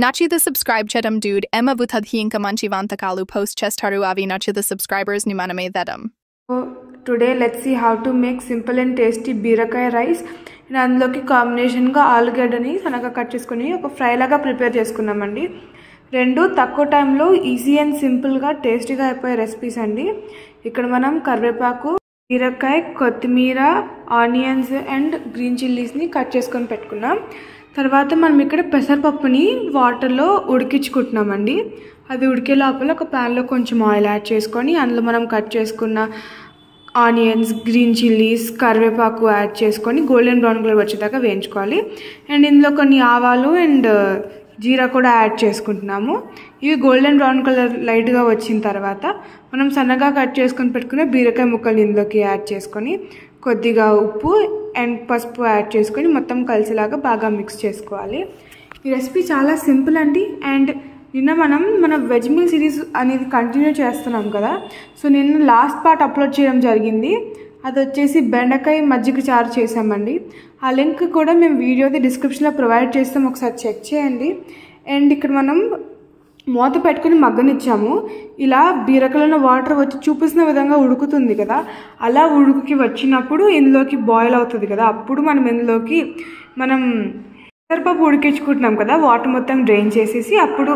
Nachida subscribe chedam dude Emma butadhi inka manchi vantakalu post chestaru avi nachida subscribers numaname thedam. So today let's see how to make simple and tasty బీరకాయ rice. నేను అందులోకి కాంబినేషన్గా ఆలుగడ్డని సన్నగా cut చేసుకుని ఒక fry లాగా prepare చేసుకున్నామండి. రెండు తక్కువ టైంలో ఈజీ అండ్ సింపుల్గా టేస్టీగా అయిపోయే రెసిపీస్ అండి. ఇక్కడ మనం కరివేపాకు, బీరకాయ, కొత్తిమీర, ఆనియన్స్ అండ్ గ్రీన్ చిల్లీస్ని కట్ చేసుకొని పెట్టుకున్నాం. తర్వాత మనం ఇక్కడ పెసరపప్పుని వాటర్లో ఉడికించుకుంటున్నామండి. అది ఉడికే లోపల ఒక ప్యాన్లో కొంచెం ఆయిల్ యాడ్ చేసుకొని అందులో మనం కట్ చేసుకున్న ఆనియన్స్, గ్రీన్ చిల్లీస్, కరివేపాకు యాడ్ చేసుకొని గోల్డెన్ బ్రౌన్ కలర్ వచ్చేదాకా వేయించుకోవాలి. అండ్ ఇందులో కొన్ని ఆవాలు అండ్ జీరా కూడా యాడ్ చేసుకుంటున్నాము. ఇవి గోల్డెన్ బ్రౌన్ కలర్ లైట్గా వచ్చిన తర్వాత మనం సన్నగా కట్ చేసుకొని పెట్టుకునే బీరకాయ ముక్కలు ఇందులోకి యాడ్ చేసుకొని కొద్దిగా ఉప్పు అండ్ పసుపు యాడ్ చేసుకొని మొత్తం కలిసేలాగా బాగా మిక్స్ చేసుకోవాలి. ఈ రెసిపీ చాలా సింపుల్ అండి. అండ్ నిన్న మన వెజ్ మీల్ సిరీస్ అనేది కంటిన్యూ చేస్తున్నాం కదా. సో నిన్న లాస్ట్ పార్ట్ అప్లోడ్ చేయడం జరిగింది. అది వచ్చేసి బెండకాయ మజ్జిగ చారు చేసామండి. ఆ లింక్ కూడా మేము వీడియోది డిస్క్రిప్షన్లో ప్రొవైడ్ చేస్తాం, ఒకసారి చెక్ చేయండి. అండ్ ఇక్కడ మనం మూత పెట్టుకుని మగ్గనిచ్చాము. ఇలా బీరకాయలో వాటర్ వచ్చి చూపిస్తున్న విధంగా ఉడుకుతుంది కదా, అలా ఉడుకుకి వచ్చినప్పుడు ఇందులోకి బాయిల్ అవుతుంది కదా, అప్పుడు మనం ఇందులోకి పెసరపప్పు ఉడికించుకుంటున్నాం కదా, వాటర్ మొత్తం డ్రైన్ చేసేసి అప్పుడు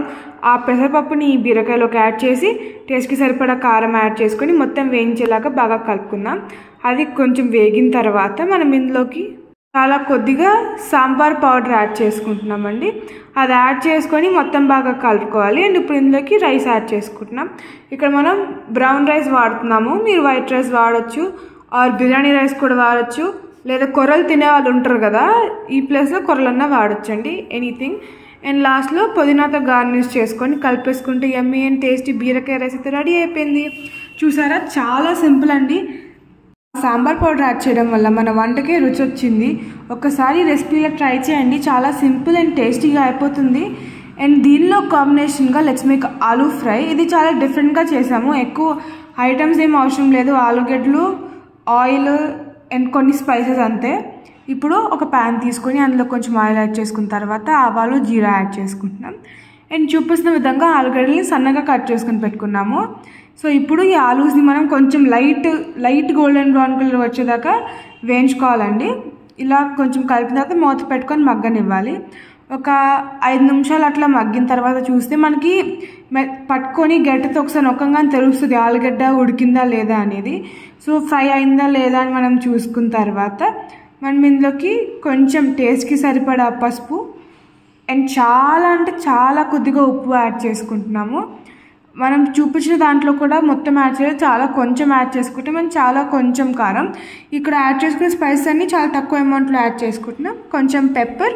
ఆ పెసరపప్పుని ఈ బీరకాయలోకి యాడ్ చేసి టేస్ట్కి సరిపడా కారం యాడ్ చేసుకొని మొత్తం వేయించేలాగా బాగా కలుపుకుందాం. అది కొంచెం వేగిన తర్వాత మనం ఇందులోకి చాలా కొద్దిగా సాంబార్ పౌడర్ యాడ్ చేసుకుంటున్నామండి. అది యాడ్ చేసుకొని మొత్తం బాగా కలుపుకోవాలి. అండ్ ఇప్పుడు ఇందులోకి రైస్ యాడ్ చేసుకుంటున్నాం. ఇక్కడ మనం బ్రౌన్ రైస్ వాడుతున్నాము, మీరు వైట్ రైస్ వాడచ్చు ఆర్ బిర్యానీ రైస్ కూడా వాడచ్చు, లేదా కొర్రలు తినే వాళ్ళు ఉంటారు కదా, ఈ ప్లేస్లో కొర్రలన్నా వాడచ్చండి, ఎనీథింగ్. అండ్ లాస్ట్లో పుదీనాతో గార్నిష్ చేసుకొని కలిపేసుకుంటే యమ్మీ అండ్ టేస్టీ బీరకాయ రైస్ అయితే రెడీ అయిపోయింది. చూసారా, చాలా సింపుల్ అండి. సాంబార్ పౌడర్ యాడ్ చేయడం వల్ల మన వంటకే రుచి వచ్చింది. ఒక్కసారి రెసిపీలో ట్రై చేయండి, చాలా సింపుల్ అండ్ టేస్టీగా అయిపోతుంది. అండ్ దీనిలో కాంబినేషన్గా లెట్స్ మేక్ ఆలూ ఫ్రై. ఇది చాలా డిఫరెంట్గా చేసాము, ఎక్కువ ఐటమ్స్ ఏం అవసరం లేదు, ఆలుగడ్డలు, ఆయిల్ అండ్ కొన్ని స్పైసెస్ అంతే. ఇప్పుడు ఒక ప్యాన్ తీసుకొని అందులో కొంచెం ఆయిల్ యాడ్ చేసుకున్న తర్వాత ఆవాలు, జీరా యాడ్ చేసుకుంటున్నాం. అండ్ చూపిస్తున్న విధంగా ఆలుగడ్డల్ని సన్నగా కట్ చేసుకుని పెట్టుకున్నాము. సో ఇప్పుడు ఈ ఆలూస్ని మనం కొంచెం లైట్ గోల్డెన్ బ్రౌన్ కలర్ వచ్చేదాకా వేయించుకోవాలండి. ఇలా కొంచెం కలిపిన తర్వాత మూత పెట్టుకొని మగ్గనివ్వాలి. ఒక 5 నిమిషాలు అట్లా మగ్గిన తర్వాత చూస్తే మనకి పట్టుకొని గడ్డతో ఒకసారి నొక్కంగానే తెలుస్తుంది ఆలుగడ్డ ఉడికిందా లేదా అనేది. సో ఫ్రై అయిందా లేదా అని మనం చూసుకున్న తర్వాత మనం ఇందులోకి కొంచెం టేస్ట్కి సరిపడా పసుపు అండ్ చాలా కొద్దిగా ఉప్పు యాడ్ చేసుకుంటున్నాము. మనం చూపించిన దాంట్లో కూడా మొత్తం యాడ్ చేయాలి, చాలా కొంచెం యాడ్ చేసుకుంటే మనం చాలా కొంచెం కారం. ఇక్కడ యాడ్ చేసుకునే స్పైసెస్ అన్నీ చాలా తక్కువ అమౌంట్లో యాడ్ చేసుకుంటున్నాం. కొంచెం పెప్పర్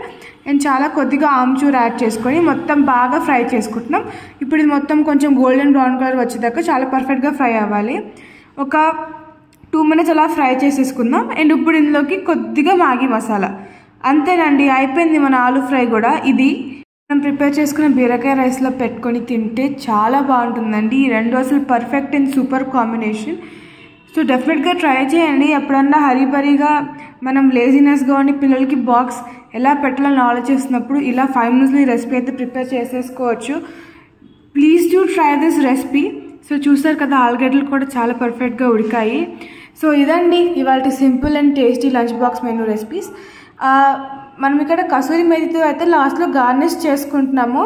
అండ్ చాలా కొద్దిగా ఆమ్చూర్ యాడ్ చేసుకొని మొత్తం బాగా ఫ్రై చేసుకుంటున్నాం. ఇప్పుడు ఇది మొత్తం కొంచెం గోల్డెన్ బ్రౌన్ కలర్ వచ్చేదాకా చాలా పర్ఫెక్ట్గా ఫ్రై అవ్వాలి. ఒక 2 minutes అలా ఫ్రై చేసేసుకుందాం. అండ్ ఇప్పుడు ఇందులోకి కొద్దిగా మ్యాగీ మసాలా, అంతేనండి, అయిపోయింది మన ఆలూ ఫ్రై కూడా. ఇది మనం ప్రిపేర్ చేసుకున్న బీరకాయ రైస్లో పెట్టుకొని తింటే చాలా బాగుంటుందండి. ఈ రెండు అసలు perfect and super combination. So డెఫినెట్గా ట్రై చేయండి. ఎప్పుడన్నా హరీబరీగా మనం లేజినెస్గా ఉండి పిల్లలకి బాక్స్ ఎలా పెట్టాలని ఆలోచిస్తున్నప్పుడు ఇలా 5 minutesలో ఈ రెసిపీ అయితే ప్రిపేర్ చేసేసుకోవచ్చు. Please do try this recipe. So చూసారు కదా, ఆలుగడ్డలు కూడా చాలా పర్ఫెక్ట్గా ఉడికాయి. సో ఇదండి ఇవాళ simple and tasty lunch box menu recipes. మనం ఇక్కడ కసూరి మేతితో అయితే లాస్ట్లో గార్నిష్ చేసుకుంటున్నాము.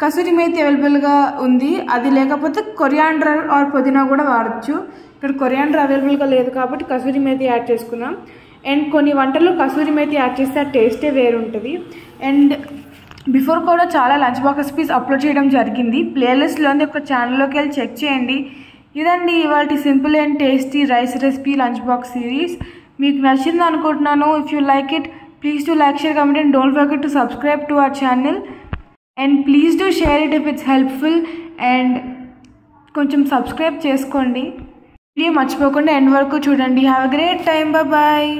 కసూరి మేతి అవైలబుల్గా ఉంది, అది లేకపోతే కొరియాండర్ ఆర్ పుదీనా కూడా వాడచ్చు. ఇక్కడ కొరియాండర్ అవైలబుల్గా లేదు కాబట్టి కసూరి మేతి యాడ్ చేసుకున్నాం. అండ్ కొన్ని వంటల్లో కసూరి మేతి యాడ్ చేస్తే ఆ టేస్టే వేరుంటుంది. అండ్ బిఫోర్ కూడా చాలా లంచ్ బాక్స్ రెసిపీస్ అప్లోడ్ చేయడం జరిగింది, ప్లేలిస్ట్లోని ఒక ఛానల్లోకి వెళ్ళి చెక్ చేయండి. ఇదండి ఇవాళ simple and tasty rice recipe lunch box series. మీకు నచ్చింది అనుకుంటున్నాను. If you like it, please do like, share, comment and don't forget to subscribe to our channel. And please do share it if it's helpful. And కొంచెం subscribe చేసుకోండి, మర్చిపోకుండా end వరకు చూడండి. Have a great time. Bye.